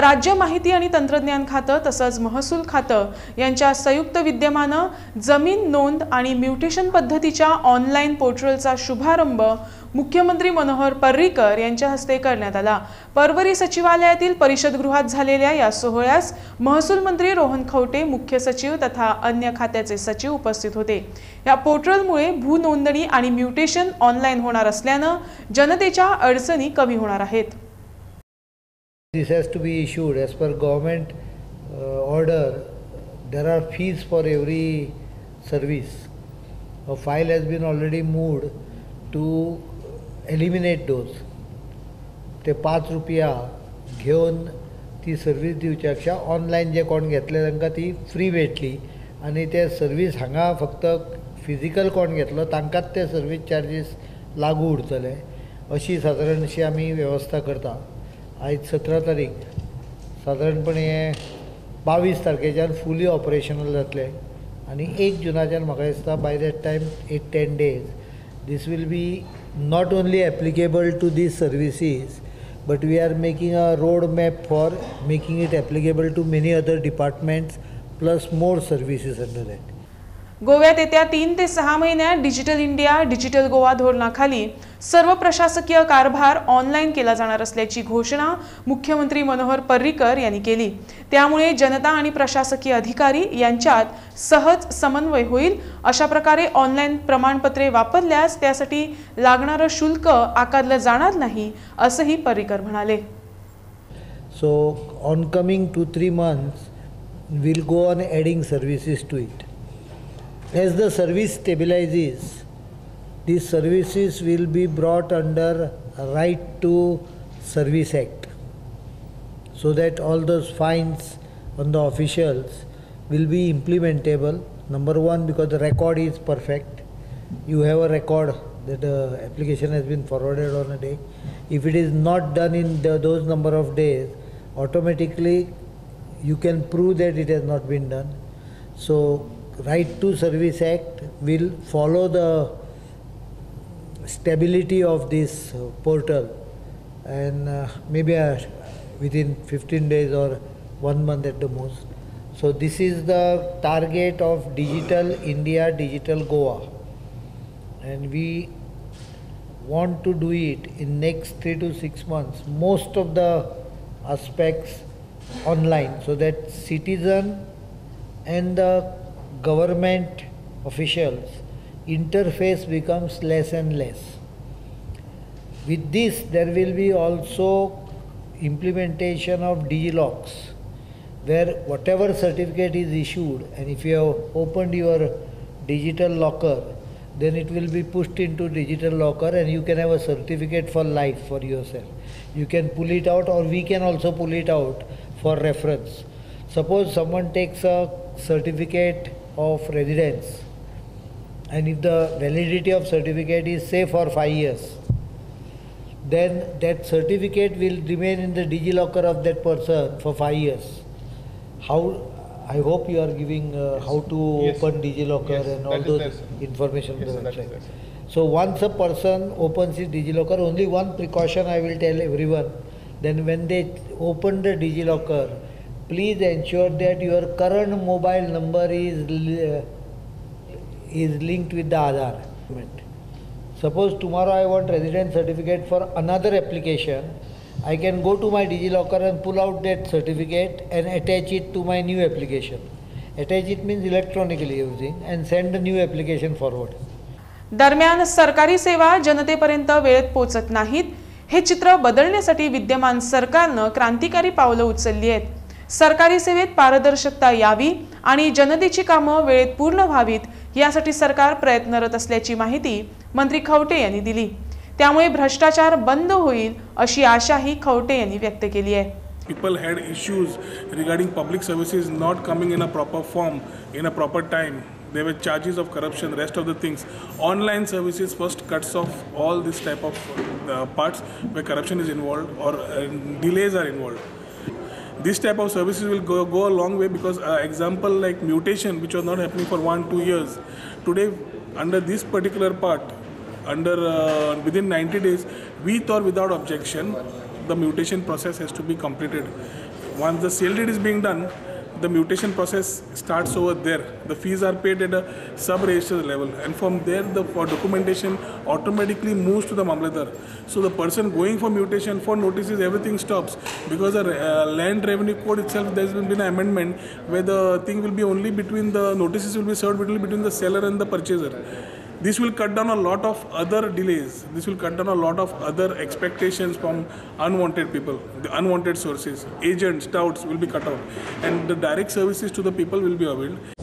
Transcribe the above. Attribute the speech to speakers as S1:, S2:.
S1: राज्य माहिती आणि तंत्रज्ञान खातं तसंच महसूल खातं यांच्या संयुक्त विद्यमानं जमीन नोंद आणि म्युटेशन पद्धतीच्या ऑनलाईन पोर्टलचा शुभारंभ मुख्यमंत्री मनोहर पर्रीकर यांच्या हस्ते करण्यात आला। परभणी सचिवालयातील परिषदगृहात झालेल्या या सोहळ्यास महसूल मंत्री रोहन खवटे, मुख्य सचिव तथा अन्य खात्याचे सचिव उपस्थित होते। या पोर्टलमुळे भू नोंदणी आणि म्युटेशन ऑनलाईन होणार असल्यानं जनतेच्या अडचणी कमी होणार आहेत।
S2: This has to be issued as per government order. There are fees for every service. A file has been already moved to eliminate those. ते 5 रुपया घेऊन ती सर्विस दिवच्यापेक्षा ऑनलाईन जे कोण घेतले तांकां ती फ्री मेळटली आणि ते सर्विस हांगा फक्त फिजिकल कोण घेतलो तांकांच ते सर्विस चार्जीस लागू उरतले अशी सादारण अशी आमी वेवस्था करता। आज 17 तारीख साधारणपणे 22 तारखेच्यान फुली ऑपरेशनल जातले आणि 1 जुनाच्यान म्हाका दिसता by that time 8-10 days this will be not only applicable to these services but we are making a road map for making it applicable to many other departments plus more services under that.
S1: गोव्यात येत्या 3 ते 6 महिन्यात digital India digital Goa धोरणाखाली सर्व प्रशासकीय कारभार online केला जाणार असल्याची घोषणा मुख्यमंत्री मनोहर पर्रीकर यांनी केली। त्यामुळे जनता आणि प्रशासकीय अधिकारी यांच्यात सहज समन्वय होईल। अशा प्रकारे ऑनलाईन प्रमाणपत्रे वापरल्यास त्यासाठी लागणारे शुल्क आकारले जाणार नाही असंही पर्रीकर म्हणाले।
S2: So on coming 2-3 months we'll go on adding services to it. As the service stabilizes, these services will be brought under Right to Service Act, so that all those fines on the officials will be implementable. Number one, because the record is perfect. You have a record that the application has been forwarded on a day. If it is not done in those number of days, automatically you can prove that it has not been done. So Right to Service Act will follow the stability of this portal and maybe within 15 days or 1 month at the most. So this is the target of Digital India, Digital Goa, and we want to do it in next 3 to 6 months, most of the aspects online, so that citizen and the government officials interface becomes less and less. With this there will be also implementation of DigiLocks, where whatever certificate is issued and if you have opened your digital locker, then it will be pushed into digital locker and you can have a certificate for life for yourself. You can pull it out or we can also pull it out for reference. Suppose someone takes a certificate of residence and if the validity of certificate is say for 5 years, then that certificate will remain in the DigiLocker of that person for 5 years. How I hope you are giving how to open DigiLocker and all those information on the website. So once a person opens his DigiLocker, only one precaution I will tell everyone, then when they open the DigiLocker, please ensure that your current mobile number is linked with the Aadhaar. Suppose tomorrow I want residence certificate for another application, I can go to my DigiLocker and pull out that certificate and attach it to my new application. Attach it means electronically using and send the new application forward.
S1: दरम्यान सरकारी सेवा जनतेपर्यंत वेळेत पोहोचत नाहीत हे चित्र बदलण्यासाठी विद्यमान सरकारने क्रांतिकारी पावले उचलली आहेत। सरकारी सेवेत पारदर्शकता यावी आणि जनतेची कामे वेळेत पूर्ण व्हावीत यासाठी सरकार प्रयत्नरत असल्याची माहिती मंत्री खवटे यांनी दिली। त्यामुळे भ्रष्टाचार बंद होईल अशी आशाही खवटे यांनी व्यक्त केली आहे।
S3: People had issues regarding public services not coming in a proper form in a proper time. There were charges of corruption, rest of the things. Online services first cuts off all this type of parts where corruption is involved or delays are involved. This type of services will go a long way because example like mutation which was not happening for 1-2 years, today under this particular part, under within 90 days, with or without objection, the mutation process has to be completed. Once the sale deed is being done, the mutation process starts over there. The fees are paid at a sub-register level, and from there the for documentation automatically moves to the Mamlatdar. So the person going for mutation, for notices, everything stops, because the land revenue code itself, there has been an amendment where the thing will be only between the notices will be served between the seller and the purchaser. This will cut down a lot of other delays. This will cut down a lot of other expectations from unwanted people, the unwanted sources. Agents, touts will be cut out, and the direct services to the people will be availed.